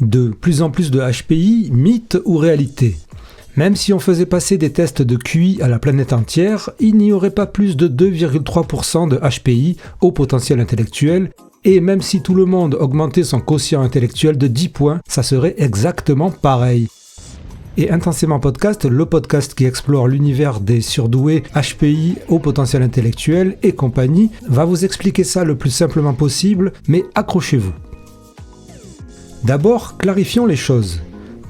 De plus en plus de HPI, mythe ou réalité? Même si on faisait passer des tests de QI à la planète entière, il n'y aurait pas plus de 2,3% de HPI au potentiel intellectuel, et même si tout le monde augmentait son quotient intellectuel de 10 points, ça serait exactement pareil. Et Intensément Podcast, le podcast qui explore l'univers des surdoués, HPI, au potentiel intellectuel et compagnie, va vous expliquer ça le plus simplement possible, mais accrochez-vous. D'abord, clarifions les choses.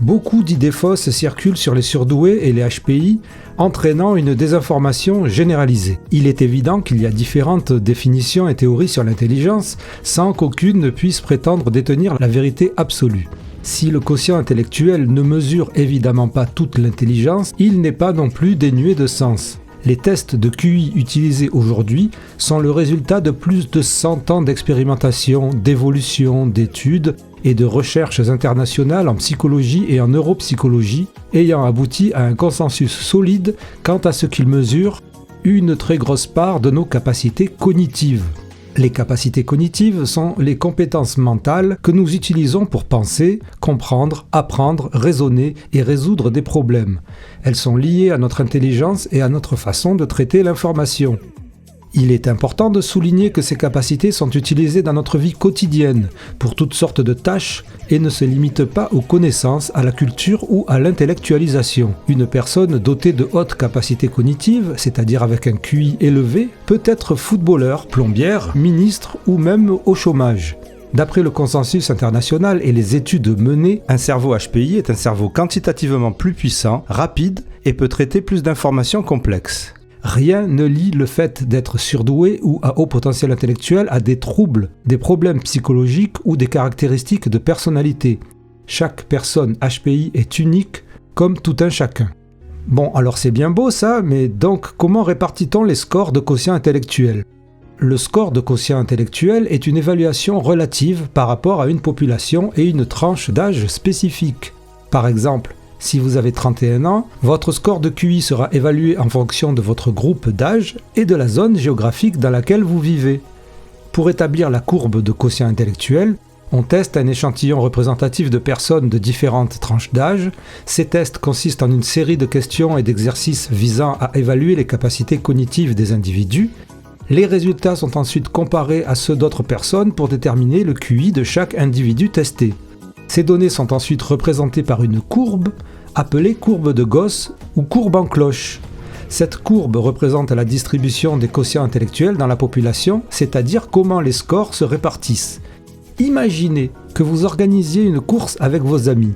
Beaucoup d'idées fausses circulent sur les surdoués et les HPI, entraînant une désinformation généralisée. Il est évident qu'il y a différentes définitions et théories sur l'intelligence, sans qu'aucune ne puisse prétendre détenir la vérité absolue. Si le quotient intellectuel ne mesure évidemment pas toute l'intelligence, il n'est pas non plus dénué de sens. Les tests de QI utilisés aujourd'hui sont le résultat de plus de 100 ans d'expérimentation, d'évolution, d'études et de recherches internationales en psychologie et en neuropsychologie, ayant abouti à un consensus solide quant à ce qu'ils mesurent une très grosse part de nos capacités cognitives. Les capacités cognitives sont les compétences mentales que nous utilisons pour penser, comprendre, apprendre, raisonner et résoudre des problèmes. Elles sont liées à notre intelligence et à notre façon de traiter l'information. Il est important de souligner que ces capacités sont utilisées dans notre vie quotidienne, pour toutes sortes de tâches, et ne se limitent pas aux connaissances, à la culture ou à l'intellectualisation. Une personne dotée de hautes capacités cognitives, c'est-à-dire avec un QI élevé, peut être footballeur, plombière, ministre ou même au chômage. D'après le consensus international et les études menées, un cerveau HPI est un cerveau quantitativement plus puissant, rapide et peut traiter plus d'informations complexes. Rien ne lie le fait d'être surdoué ou à haut potentiel intellectuel à des troubles, des problèmes psychologiques ou des caractéristiques de personnalité. Chaque personne HPI est unique, comme tout un chacun. Bon, alors c'est bien beau ça, mais donc comment répartit-on les scores de quotient intellectuel ? Le score de quotient intellectuel est une évaluation relative par rapport à une population et une tranche d'âge spécifique. Par exemple, si vous avez 31 ans, votre score de QI sera évalué en fonction de votre groupe d'âge et de la zone géographique dans laquelle vous vivez. Pour établir la courbe de quotient intellectuel, on teste un échantillon représentatif de personnes de différentes tranches d'âge. Ces tests consistent en une série de questions et d'exercices visant à évaluer les capacités cognitives des individus. Les résultats sont ensuite comparés à ceux d'autres personnes pour déterminer le QI de chaque individu testé. Ces données sont ensuite représentées par une courbe, appelée courbe de Gauss ou courbe en cloche. Cette courbe représente la distribution des quotients intellectuels dans la population, c'est-à-dire comment les scores se répartissent. Imaginez que vous organisiez une course avec vos amis.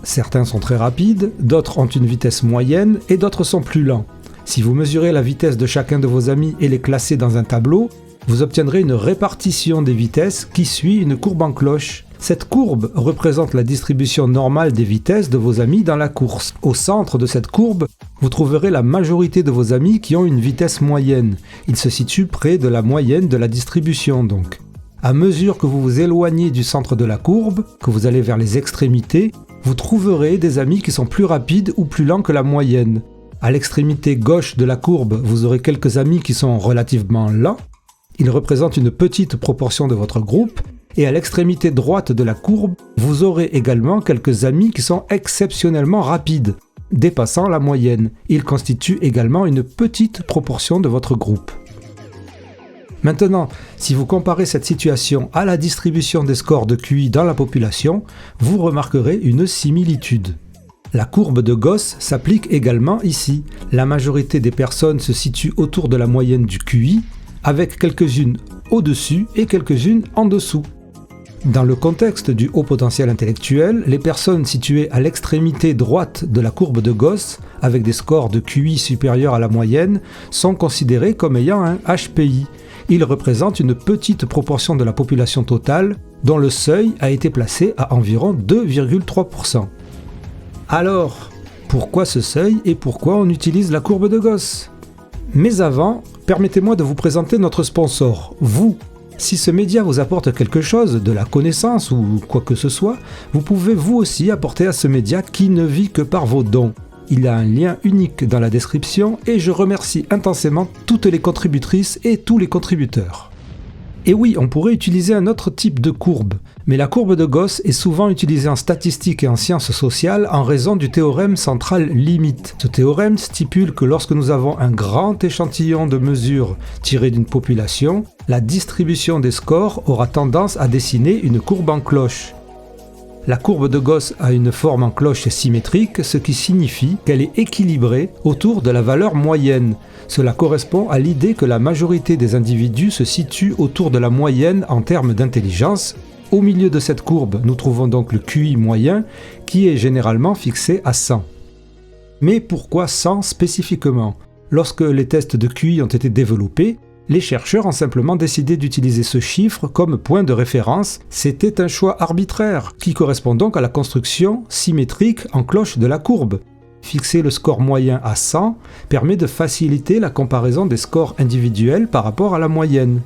Certains sont très rapides, d'autres ont une vitesse moyenne et d'autres sont plus lents. Si vous mesurez la vitesse de chacun de vos amis et les classez dans un tableau, vous obtiendrez une répartition des vitesses qui suit une courbe en cloche. Cette courbe représente la distribution normale des vitesses de vos amis dans la course. Au centre de cette courbe, vous trouverez la majorité de vos amis qui ont une vitesse moyenne. Ils se situent près de la moyenne de la distribution donc. À mesure que vous vous éloignez du centre de la courbe, que vous allez vers les extrémités, vous trouverez des amis qui sont plus rapides ou plus lents que la moyenne. À l'extrémité gauche de la courbe, vous aurez quelques amis qui sont relativement lents. Ils représentent une petite proportion de votre groupe. Et à l'extrémité droite de la courbe, vous aurez également quelques amis qui sont exceptionnellement rapides, dépassant la moyenne. Ils constituent également une petite proportion de votre groupe. Maintenant, si vous comparez cette situation à la distribution des scores de QI dans la population, vous remarquerez une similitude. La courbe de Gauss s'applique également ici. La majorité des personnes se situent autour de la moyenne du QI, avec quelques-unes au-dessus et quelques-unes en dessous. Dans le contexte du haut potentiel intellectuel, les personnes situées à l'extrémité droite de la courbe de Gauss, avec des scores de QI supérieurs à la moyenne, sont considérées comme ayant un HPI. Ils représentent une petite proportion de la population totale, dont le seuil a été placé à environ 2,3%. Alors, pourquoi ce seuil et pourquoi on utilise la courbe de Gauss ? Mais avant, permettez-moi de vous présenter notre sponsor, vous. Si ce média vous apporte quelque chose, de la connaissance ou quoi que ce soit, vous pouvez vous aussi apporter à ce média qui ne vit que par vos dons. Il y a un lien unique dans la description et je remercie intensément toutes les contributrices et tous les contributeurs. Et oui, on pourrait utiliser un autre type de courbe, mais la courbe de Gauss est souvent utilisée en statistique et en sciences sociales en raison du théorème central limite. Ce théorème stipule que lorsque nous avons un grand échantillon de mesures tiré d'une population, la distribution des scores aura tendance à dessiner une courbe en cloche. La courbe de Gauss a une forme en cloche symétrique, ce qui signifie qu'elle est équilibrée autour de la valeur moyenne. Cela correspond à l'idée que la majorité des individus se situe autour de la moyenne en termes d'intelligence. Au milieu de cette courbe, nous trouvons donc le QI moyen, qui est généralement fixé à 100. Mais pourquoi 100 spécifiquement ? Lorsque les tests de QI ont été développés, les chercheurs ont simplement décidé d'utiliser ce chiffre comme point de référence. C'était un choix arbitraire, qui correspond donc à la construction symétrique en cloche de la courbe. Fixer le score moyen à 100 permet de faciliter la comparaison des scores individuels par rapport à la moyenne.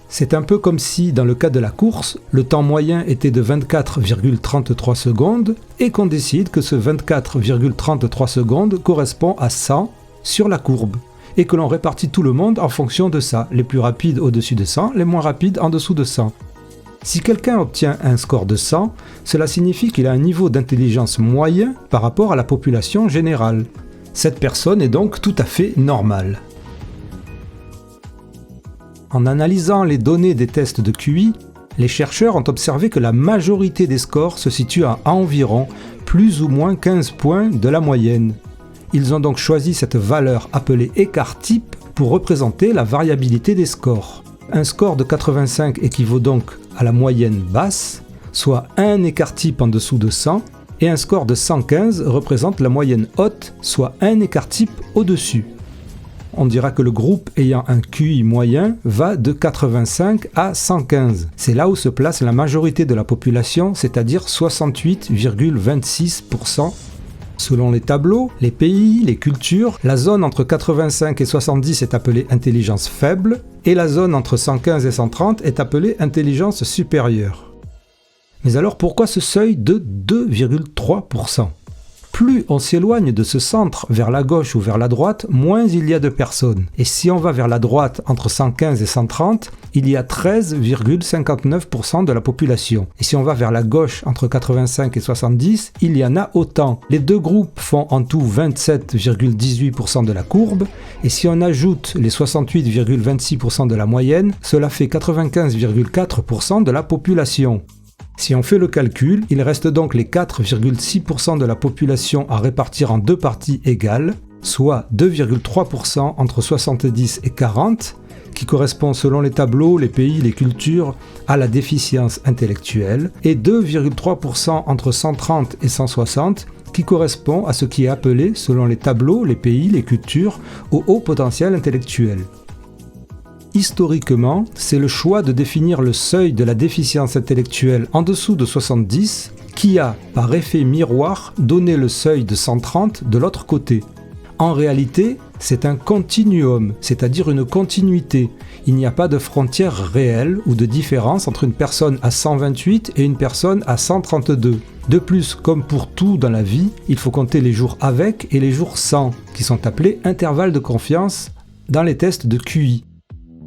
C'est un peu comme si, dans le cas de la course, le temps moyen était de 24,33 secondes et qu'on décide que ce 24,33 secondes correspond à 100 sur la courbe, et que l'on répartit tout le monde en fonction de ça, les plus rapides au-dessus de 100, les moins rapides en dessous de 100. Si quelqu'un obtient un score de 100, cela signifie qu'il a un niveau d'intelligence moyen par rapport à la population générale. Cette personne est donc tout à fait normale. En analysant les données des tests de QI, les chercheurs ont observé que la majorité des scores se situe à environ plus ou moins 15 points de la moyenne. Ils ont donc choisi cette valeur appelée écart type pour représenter la variabilité des scores. Un score de 85 équivaut donc à la moyenne basse, soit un écart type en dessous de 100, et un score de 115 représente la moyenne haute, soit un écart type au-dessus. On dira que le groupe ayant un QI moyen va de 85 à 115. C'est là où se place la majorité de la population, c'est-à-dire 68,26%. Selon les tableaux, les pays, les cultures, la zone entre 85 et 70 est appelée intelligence faible et la zone entre 115 et 130 est appelée intelligence supérieure. Mais alors pourquoi ce seuil de 2,3%? Plus on s'éloigne de ce centre vers la gauche ou vers la droite, moins il y a de personnes. Et si on va vers la droite entre 115 et 130, il y a 13,59% de la population. Et si on va vers la gauche entre 85 et 70, il y en a autant. Les deux groupes font en tout 27,18% de la courbe. Et si on ajoute les 68,26% de la moyenne, cela fait 95,4% de la population. Si on fait le calcul, il reste donc les 4,6% de la population à répartir en deux parties égales, soit 2,3% entre 70 et 40, qui correspond selon les tableaux, les pays, les cultures, à la déficience intellectuelle, et 2,3% entre 130 et 160, qui correspond à ce qui est appelé, selon les tableaux, les pays, les cultures, au haut potentiel intellectuel. Historiquement, c'est le choix de définir le seuil de la déficience intellectuelle en dessous de 70 qui a, par effet miroir, donné le seuil de 130 de l'autre côté. En réalité, c'est un continuum, c'est-à-dire une continuité. Il n'y a pas de frontière réelle ou de différence entre une personne à 128 et une personne à 132. De plus, comme pour tout dans la vie, il faut compter les jours avec et les jours sans, qui sont appelés intervalles de confiance dans les tests de QI.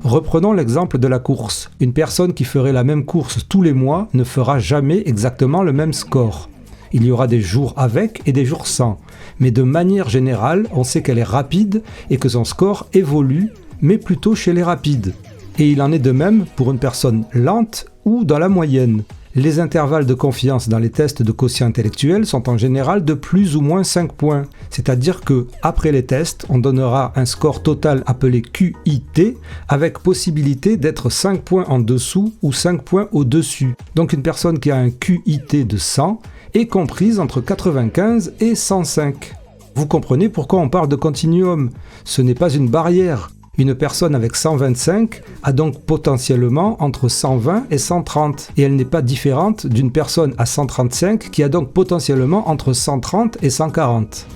Reprenons l'exemple de la course. Une personne qui ferait la même course tous les mois ne fera jamais exactement le même score. Il y aura des jours avec et des jours sans. Mais de manière générale, on sait qu'elle est rapide et que son score évolue, mais plutôt chez les rapides. Et il en est de même pour une personne lente ou dans la moyenne. Les intervalles de confiance dans les tests de quotient intellectuel sont en général de plus ou moins 5 points. C'est-à-dire que, après les tests, on donnera un score total appelé QIT avec possibilité d'être 5 points en dessous ou 5 points au-dessus. Donc une personne qui a un QIT de 100 est comprise entre 95 et 105. Vous comprenez pourquoi on parle de continuum? Ce n'est pas une barrière. Une personne avec 125 a donc potentiellement entre 120 et 130, et elle n'est pas différente d'une personne à 135 qui a donc potentiellement entre 130 et 140.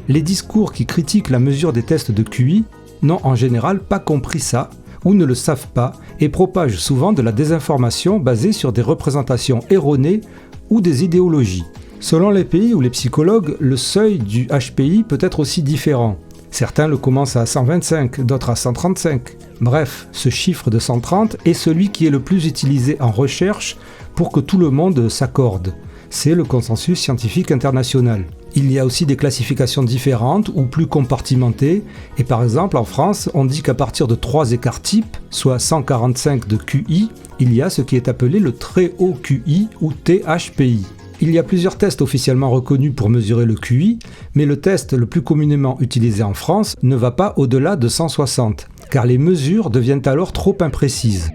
Les discours qui critiquent la mesure des tests de QI n'ont en général pas compris ça, ou ne le savent pas, et propagent souvent de la désinformation basée sur des représentations erronées ou des idéologies. Selon les pays ou les psychologues, le seuil du HPI peut être aussi différent. Certains le commencent à 125, d'autres à 135. Bref, ce chiffre de 130 est celui qui est le plus utilisé en recherche pour que tout le monde s'accorde. C'est le consensus scientifique international. Il y a aussi des classifications différentes ou plus compartimentées, et par exemple en France, on dit qu'à partir de 3 écarts types, soit 145 de QI, il y a ce qui est appelé le très haut QI ou THPI. Il y a plusieurs tests officiellement reconnus pour mesurer le QI, mais le test le plus communément utilisé en France ne va pas au-delà de 160, car les mesures deviennent alors trop imprécises.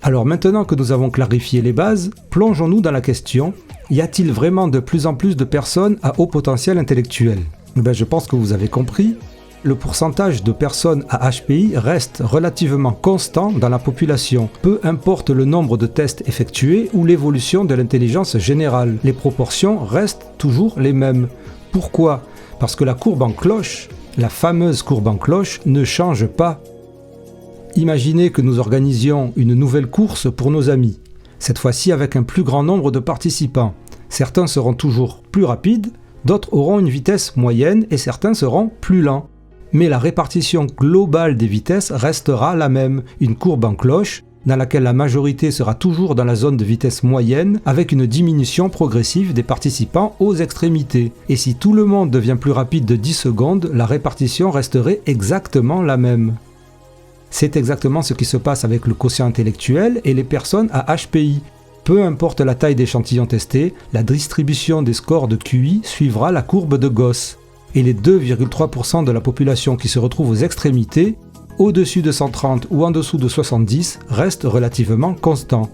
Alors maintenant que nous avons clarifié les bases, plongeons-nous dans la question, y a-t-il vraiment de plus en plus de personnes à haut potentiel intellectuel ? Je pense que vous avez compris. Le pourcentage de personnes à HPI reste relativement constant dans la population, peu importe le nombre de tests effectués ou l'évolution de l'intelligence générale. Les proportions restent toujours les mêmes. Pourquoi ? Parce que la courbe en cloche, la fameuse courbe en cloche, ne change pas. Imaginez que nous organisions une nouvelle course pour nos amis, cette fois-ci avec un plus grand nombre de participants. Certains seront toujours plus rapides, d'autres auront une vitesse moyenne et certains seront plus lents. Mais la répartition globale des vitesses restera la même, une courbe en cloche, dans laquelle la majorité sera toujours dans la zone de vitesse moyenne, avec une diminution progressive des participants aux extrémités. Et si tout le monde devient plus rapide de 10 secondes, la répartition resterait exactement la même. C'est exactement ce qui se passe avec le quotient intellectuel et les personnes à HPI. Peu importe la taille d'échantillon testé, la distribution des scores de QI suivra la courbe de Gauss. Et les 2,3% de la population qui se retrouve aux extrémités, au-dessus de 130 ou en dessous de 70, restent relativement constants.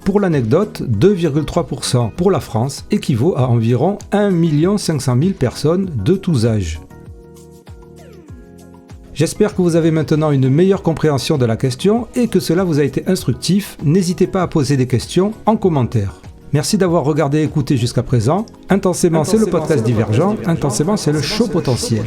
Pour l'anecdote, 2,3% pour la France équivaut à environ 1 500 000 personnes de tous âges. J'espère que vous avez maintenant une meilleure compréhension de la question et que cela vous a été instructif. N'hésitez pas à poser des questions en commentaire. Merci d'avoir regardé et écouté jusqu'à présent. Intensément, c'est le podcast Divergent. Intensément, c'est le show potentiel.